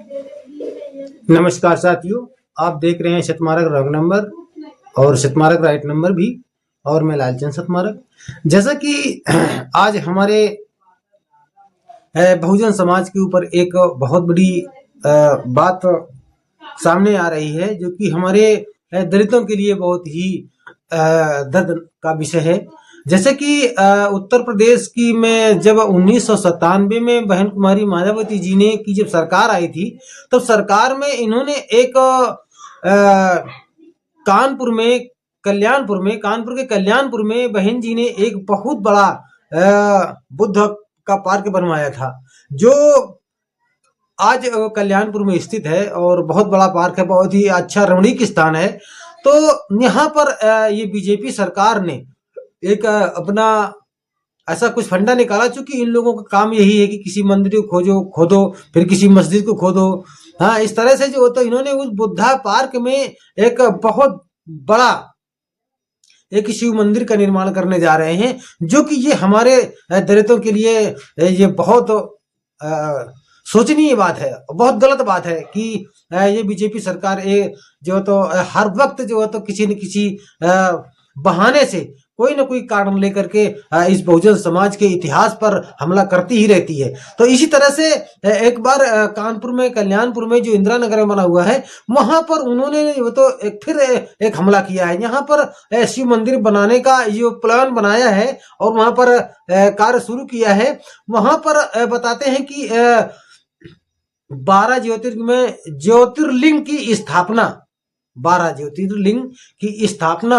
नमस्कार साथियों, आप देख रहे हैं शतमारक रॉन्ग नंबर और शतमारक राइट नंबर भी। और मैं लालचंद शतमारक। जैसा कि आज हमारे बहुजन समाज के ऊपर एक बहुत बड़ी बात सामने आ रही है, जो कि हमारे दलितों के लिए बहुत ही दर्द का विषय है। जैसे कि उत्तर प्रदेश की में जब 1997 में बहन कुमारी मायावती जी ने की जब सरकार आई थी, तब सरकार में इन्होंने एक कानपुर के कल्याणपुर में बहन जी ने एक बहुत बड़ा बुद्ध का पार्क बनवाया था, जो आज कल्याणपुर में स्थित है और बहुत बड़ा पार्क है, बहुत ही अच्छा रमणीक स्थान है। तो यहाँ पर ये बीजेपी सरकार ने एक अपना ऐसा कुछ फंडा निकाला, चूंकि इन लोगों का काम यही है कि किसी मंदिर को खोदो, फिर किसी मस्जिद को खोदो। हाँ, इस तरह से जो तो इन्होंने उस बुद्धा पार्क में एक बहुत बड़ा एक शिव मंदिर का निर्माण करने जा रहे हैं, जो कि ये हमारे दलितों के लिए ये बहुत सोचनीय बात है, बहुत गलत बात है कि ये बीजेपी सरकार जो तो हर वक्त जो है तो किसी न किसी बहाने से कोई ना कोई कारण लेकर के इस बहुजन समाज के इतिहास पर हमला करती ही रहती है। तो इसी तरह से एक बार कानपुर में कल्याणपुर में जो इंदिरा नगर में बना हुआ है, वहां पर उन्होंने तो फिर एक हमला किया है। यहाँ पर शिव मंदिर बनाने का जो प्लान बनाया है और वहां पर कार्य शुरू किया है। वहां पर बताते हैं कि 12 ज्योतिर्लिंग की स्थापना 12 ज्योतिर्लिंग की स्थापना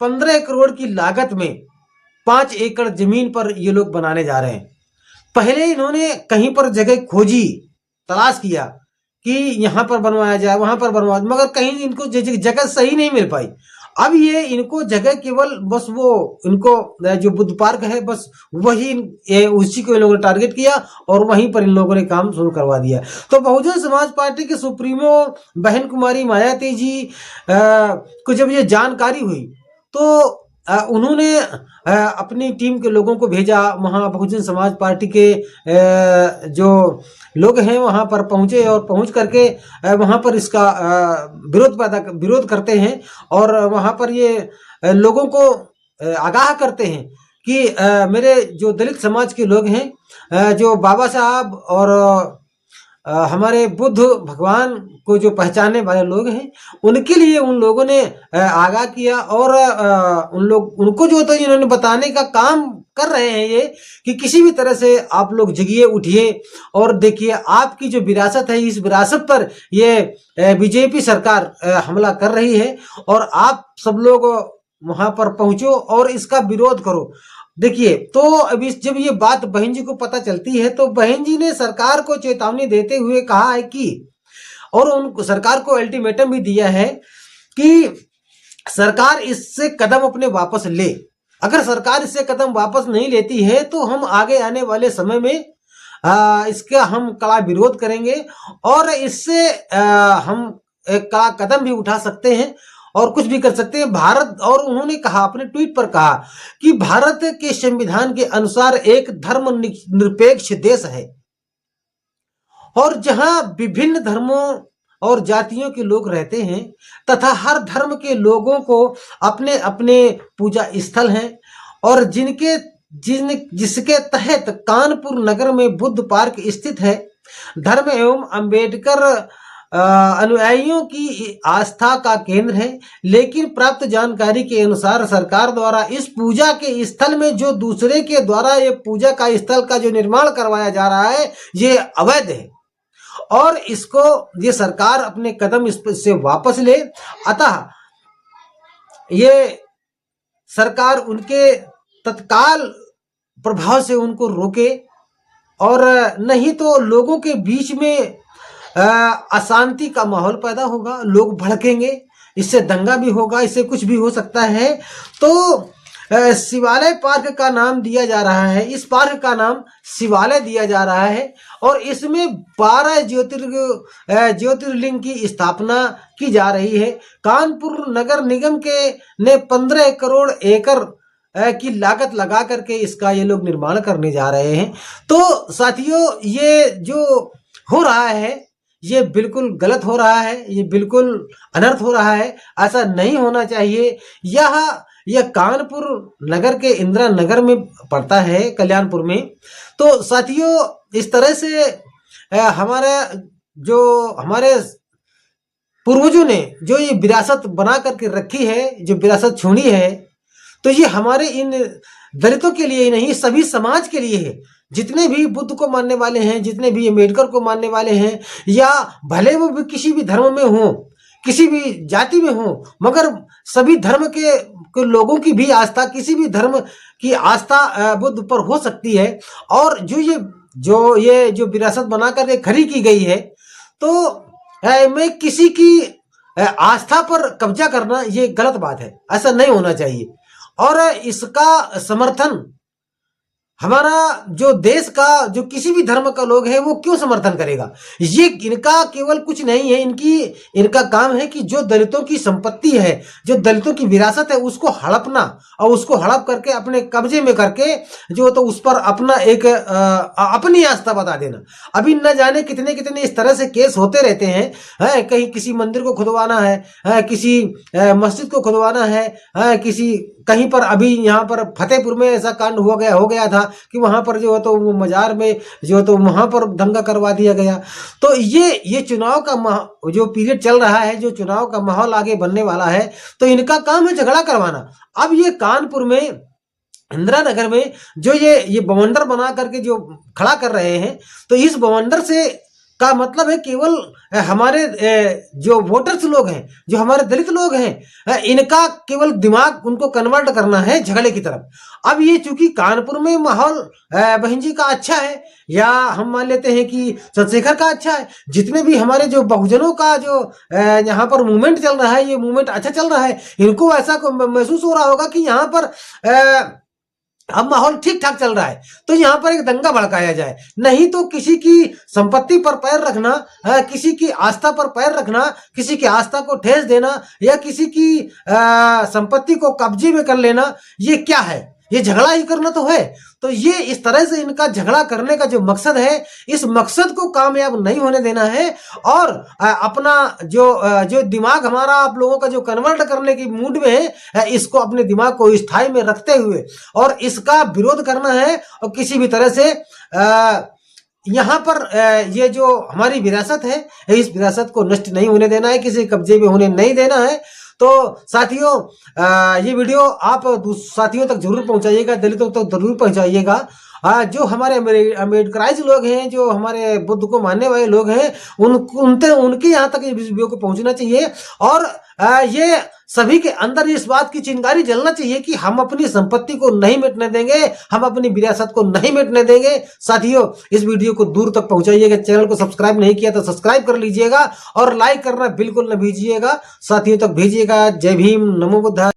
15 करोड़ की लागत में 5 एकड़ जमीन पर ये लोग बनाने जा रहे हैं। पहले इन्होंने कहीं पर जगह खोजी, तलाश किया कि यहाँ पर बनवाया जाए, वहां पर बनवाया, मगर कहीं इनको जगह सही नहीं मिल पाई। अब ये इनको जगह केवल बस वो इनको जो बुद्ध पार्क है बस वही उसी को इन लोगों ने टारगेट किया और वहीं पर इन लोगों ने काम शुरू करवा दिया। तो बहुजन समाज पार्टी के सुप्रीमो बहन कुमारी मायावती जी को जब ये जानकारी हुई, तो उन्होंने अपनी टीम के लोगों को भेजा, वहां बहुजन समाज पार्टी के जो लोग हैं वहां पर पहुंचे और पहुंच करके वहां पर इसका विरोध करते हैं और वहां पर ये लोगों को आगाह करते हैं कि मेरे जो दलित समाज के लोग हैं, जो बाबा साहब और हमारे बुद्ध भगवान को जो पहचानने वाले लोग हैं, उनके लिए उन लोगों ने आगाह किया और उनको जो तो इन्होंने बताने का काम कर रहे हैं ये कि किसी भी तरह से आप लोग जगिए, उठिए और देखिए आपकी जो विरासत है, इस विरासत पर ये बीजेपी सरकार हमला कर रही है और आप सब लोग वहां पर पहुंचो और इसका विरोध करो। देखिए, तो अभी जब ये बात बहन जी को पता चलती है, तो बहन जी ने सरकार को चेतावनी देते हुए कहा है कि और उन सरकार को अल्टीमेटम भी दिया है कि सरकार इससे कदम अपने वापस ले। अगर सरकार इससे कदम वापस नहीं लेती है तो हम आगे आने वाले समय में इसका हम कड़ा विरोध करेंगे और इससे हम एक कड़ा कदम भी उठा सकते हैं और कुछ भी कर सकते हैं। भारत, और उन्होंने कहा, अपने ट्वीट पर कहा कि भारत के संविधान के अनुसार एक धर्मनिरपेक्ष देश है और जहां विभिन्न धर्मों और जातियों के लोग रहते हैं तथा हर धर्म के लोगों को अपने अपने पूजा स्थल हैं और जिसके तहत कानपुर नगर में बुद्ध पार्क स्थित है। धर्म एवं अंबेडकर अनुयायियों की आस्था का केंद्र है, लेकिन प्राप्त जानकारी के अनुसार सरकार द्वारा इस पूजा के स्थल में जो दूसरे के द्वारा ये पूजा का स्थल का जो निर्माण करवाया जा रहा है, ये अवैध है और इसको ये सरकार अपने कदम इससे वापस ले। अतः ये सरकार उनके तत्काल प्रभाव से उनको रोके और नहीं तो लोगों के बीच में अशांति का माहौल पैदा होगा, लोग भड़केंगे, इससे दंगा भी होगा, इससे कुछ भी हो सकता है। तो शिवालय पार्क का नाम दिया जा रहा है, इस पार्क का नाम शिवालय दिया जा रहा है और इसमें 12 ज्योतिर्लिंग की स्थापना की जा रही है। कानपुर नगर निगम के ने 15 करोड़ एकड़ की लागत लगा करके इसका ये लोग निर्माण करने जा रहे हैं। तो साथियों, ये जो हो रहा है ये बिल्कुल गलत हो रहा है, ये बिल्कुल अनर्थ हो रहा है, ऐसा नहीं होना चाहिए। यह कानपुर नगर के इंदिरा नगर में पड़ता है, कल्याणपुर में। तो साथियों, इस तरह से हमारे पूर्वजों ने जो ये विरासत बना करके रखी है, जो विरासत छोड़ी है, तो ये हमारे इन दलितों के लिए ही नहीं, सभी समाज के लिए है। जितने भी बुद्ध को मानने वाले हैं, जितने भी अम्बेडकर को मानने वाले हैं, या भले वो भी किसी भी धर्म में हो, किसी भी जाति में हो, मगर सभी धर्म के लोगों की भी आस्था, किसी भी धर्म की आस्था बुद्ध पर हो सकती है। और जो विरासत बनाकर खड़ी की गई है, तो मैं किसी की आस्था पर कब्जा करना ये गलत बात है, ऐसा नहीं होना चाहिए। और इसका समर्थन हमारा जो देश का जो किसी भी धर्म का लोग है वो क्यों समर्थन करेगा? ये इनका केवल कुछ नहीं है, इनका काम है कि जो दलितों की संपत्ति है, जो दलितों की विरासत है, उसको हड़पना और उसको हड़प करके अपने कब्जे में करके जो तो उस पर अपना एक अपनी आस्था बता देना। अभी न जाने कितने कितने इस तरह से केस होते रहते हैं। कहीं किसी मंदिर को खुदवाना है, किसी मस्जिद को खुदवाना है, किसी कहीं पर अभी यहाँ पर फतेहपुर में ऐसा कांड हो गया था कि वहां पर जो है तो वो मजार में जो है तो वहां पर दंगा करवा दिया गया। तो ये चुनाव का जो पीरियड चल रहा है, जो चुनाव का माहौल आगे बनने वाला है, तो इनका काम है झगड़ा करवाना। अब ये कानपुर में इंदिरा नगर में जो ये बवंडर बना करके जो खड़ा कर रहे हैं, तो इस बवंडर से का मतलब है केवल हमारे जो वोटर्स लोग हैं, जो हमारे दलित लोग हैं, इनका केवल दिमाग उनको कन्वर्ट करना है झगड़े की तरफ। अब ये चूंकि कानपुर में माहौल बहन जी का अच्छा है, या हम मान लेते हैं कि चंद्रशेखर का अच्छा है, जितने भी हमारे जो बहुजनों का जो यहाँ पर मूवमेंट चल रहा है, ये मूवमेंट अच्छा चल रहा है, इनको ऐसा महसूस हो रहा होगा कि यहाँ पर अब माहौल ठीक ठाक चल रहा है, तो यहाँ पर एक दंगा भड़काया जाए। नहीं तो किसी की संपत्ति पर पैर रखना, किसी की आस्था पर पैर रखना, किसी की आस्था को ठेस देना, या किसी की संपत्ति को कब्जे में कर लेना, ये क्या है? ये झगड़ा ही करना तो है। तो ये इस तरह से इनका झगड़ा करने का जो मकसद है, इस मकसद को कामयाब नहीं होने देना है। और अपना जो दिमाग हमारा आप लोगों का जो कन्वर्ट करने की मूड में है, इसको अपने दिमाग को स्थायी में रखते हुए और इसका विरोध करना है। और किसी भी तरह से यहाँ पर ये जो हमारी विरासत है, इस विरासत को नष्ट नहीं होने देना है, किसी कब्जे में होने नहीं देना है। तो साथियों, ये वीडियो आप साथियों तक जरूर पहुंचाइएगा, दलितों तक जरूर पहुंचाइएगा। जो हमारे अम्बेडकराइज लोग हैं, जो हमारे बुद्ध को मानने वाले लोग हैं, उनके यहाँ तक ये वीडियो को पहुंचना चाहिए। और ये सभी के अंदर इस बात की चिंगारी जलना चाहिए कि हम अपनी संपत्ति को नहीं मिटने देंगे, हम अपनी विरासत को नहीं मिटने देंगे। साथियों, इस वीडियो को दूर तक पहुंचाइएगा। चैनल को सब्सक्राइब नहीं किया तो सब्सक्राइब कर लीजिएगा और लाइक करना बिल्कुल न भूलिएगा। साथियों तक भेजिएगा। जय भीम, नमो बुद्धाय।